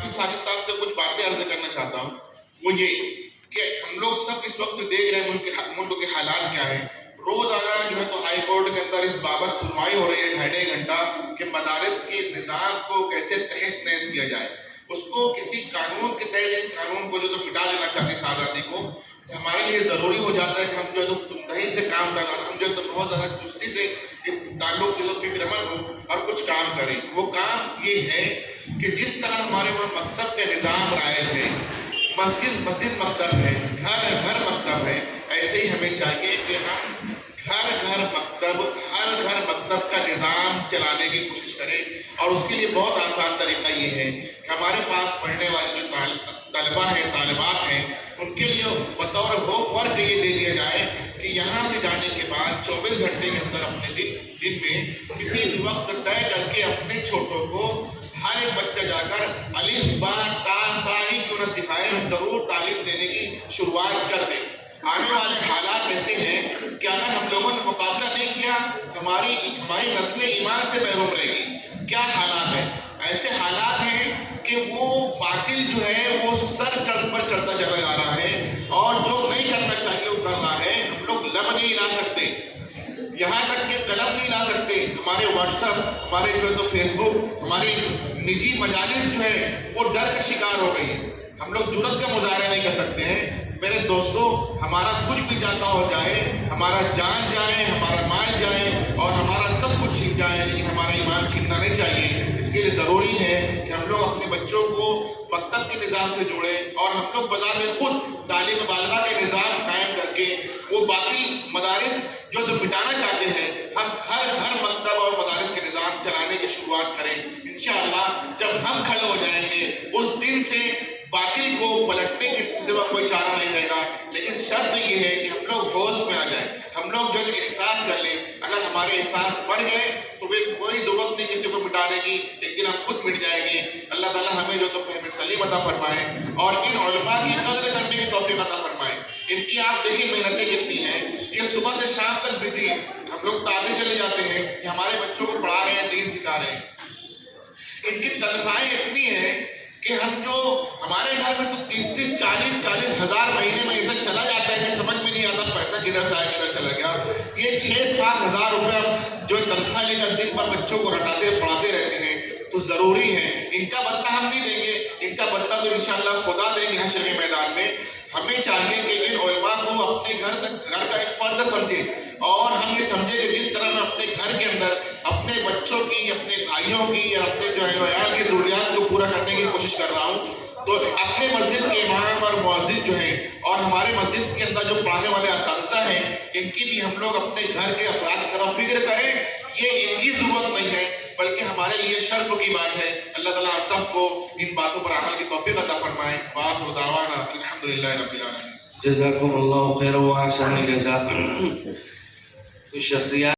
حافظ ساجد صاحب سے کچھ باتیں عرض کرنا چاہتا ہوں. وہ یہ کہ ہم لوگ سب اس وقت دیکھ رہے ہیں ملک کے حالات کیا ہیں. روزانہ جو ہے تو ہائی کورٹ کے اندر اس بابت سنوائی ہو رہی ہے 2.5 گھنٹہ کہ مدارس کے نظام کو کیسے تہس نہس کیا جائے. اس کو کسی قانون کے تحت اس قانون کو جو تو مٹا دینا چاہتے ہیں اس آزادی کو. تو ہمارے لیے ضروری ہو جاتا ہے کہ ہم جو ہے تو تندہی سے کام کریں, ہم جو ہے تو بہت زیادہ چستی سے اس تعلق سے فکر مند ہو اور کچھ کام کریں. وہ کام یہ ہے کہ جس طرح ہمارے وہاں مکتب کا نظام رائج ہے, مسجد مکتب ہے, گھر مکتب ہے, ایسے ہی ہمیں چاہیے کہ ہم ہر گھر مکتب کا نظام چلانے کی کوشش کریں. اور اس کے لیے بہت آسان طریقہ یہ ہے کہ ہمارے پاس پڑھنے والے جو طلبہ ہیں, طالبات ہیں, ان کے لیے بطور ہوم ورک یہ دے دیا جائے کہ یہاں سے جانے کے بعد 24 گھنٹے کے اندر اپنے دن میں کسی بھی وقت طے کر کے اپنے چھوٹوں کو ہر ایک بچہ جا کر الف با تا سا ہی کیوں نہ سکھائے, ہم ضرور تعلیم دینے کی شروعات کر دیں. آنے والے حالات ایسے ہیں کہ اگر ہم لوگوں نے مقابلہ نہیں کیا ہماری نسل ایمان سے محروم رہے گی. کیا حالات ہیں؟ ایسے حالات ہیں کہ وہ باطل جو ہے وہ سر پر چڑھتا چلا جا رہا ہے اور جو نہیں کرنا چاہیے وہ کر رہا ہے. ہم لوگ لب نہیں لا سکتے, یہاں تک کہ قلم نہیں لا سکتے. ہمارے واٹس ایپ, ہمارے جو ہے تو فیس بک, ہماری نجی مجالس جو ہے وہ ڈر کا شکار ہو گئی ہے. ہم لوگ جرأت کا مظاہرہ نہیں کر سکتے ہیں. میرے دوستو, ہمارا کچھ بھی جاتا ہو جائے, ہمارا جان جائے, ہمارا مال جائے اور ہمارا سب کچھ چھن جائے, لیکن ہمارا ایمان چھننا نہیں چاہیے. اس کے لیے ضروری ہے کہ ہم لوگ اپنے بچوں کو مکتب کے نظام سے جوڑیں اور ہم لوگ بذات خود تعلیم بالغہ کے نظام قائم کر کے وہ باقی مدارس جو مٹانا چاہتے ہیں ہم ہر مکتب اور مدارس کے نظام چلانے کی شروعات کریں. انشاءاللہ جب ہم کھڑے ہو جائیں گے اس دن سے باطل کو پلٹنے کے سوا کوئی چارہ نہیں رہے گا. لیکن شرط یہ ہے کہ ہم لوگ ہوش میں آ جائیں, ہم لوگ جو احساس کر لیں. اگر ہمارے احساس بڑھ گئے تو پھر کوئی ضرورت نہیں کسی کو مٹانے کی, ایک دن ہم خود مٹ جائیں گے. اللہ تعالیٰ ہمیں جو تو فہم سلیم عطا فرمائے اور ان علماء کی قدر کرنے کی توفیق عطا فرمائے. ان کی آپ دیکھیں محنتیں کتنی ہیں, یہ صبح سے شام تک بزی ہیں. ہم لوگ تعدے چلے جاتے ہیں کہ ہمارے بچوں کو پڑھا رہے ہیں, دین سکھا رہے ہیں. ان کی تنخواہیں اتنی ہیں کہ ہم جو ہمارے گھر میں تو 30-40 ہزار مہینے میں ایسا چلا جاتا ہے کہ سمجھ میں نہیں آتا پیسہ کدھر سے آیا کدھر چلا گیا. یہ 6-7 ہزار روپے ہم جو تنخواہ لے کر دن بھر بچوں کو رٹاتے پڑھاتے رہتے ہیں. تو ضروری ہے, ان کا بدلہ ہم نہیں دیں گے, ان کا بدلہ تو انشاءاللہ خدا دیں گے حشر کے میدان میں. ہمیں چاہیے کہ ان علماء کو اپنے گھر کا ایک فرد سمجھیں اور ہم یہ سمجھیں کہ جس طرح میں اپنے گھر کے اندر اپنے بچوں کی, اپنے بھائیوں کی یا اپنے جو ہے عیال کی ضروریات کو پورا کرنے کی کوشش کر رہا ہوں, تو اپنے مسجد کے امام اور مؤذن جو ہیں اور ہمارے مسجد کے اندر جو پڑھانے والے اساتذہ ہیں ان کی بھی ہم لوگ اپنے گھر کے افراد کی طرف فکر کریں. یہ ان کی ضرورت نہیں ہے بلکہ ہمارے لیے شرف کی بات ہے. اللہ تعالیٰ ہم سب کو ان باتوں پر عمل کی توفیق عطا فرمائے. وآخر دعوانا الحمدللہ رب العالمین. جزاکم اللہ خیر و احسن الجزاء. کچھ شخصیات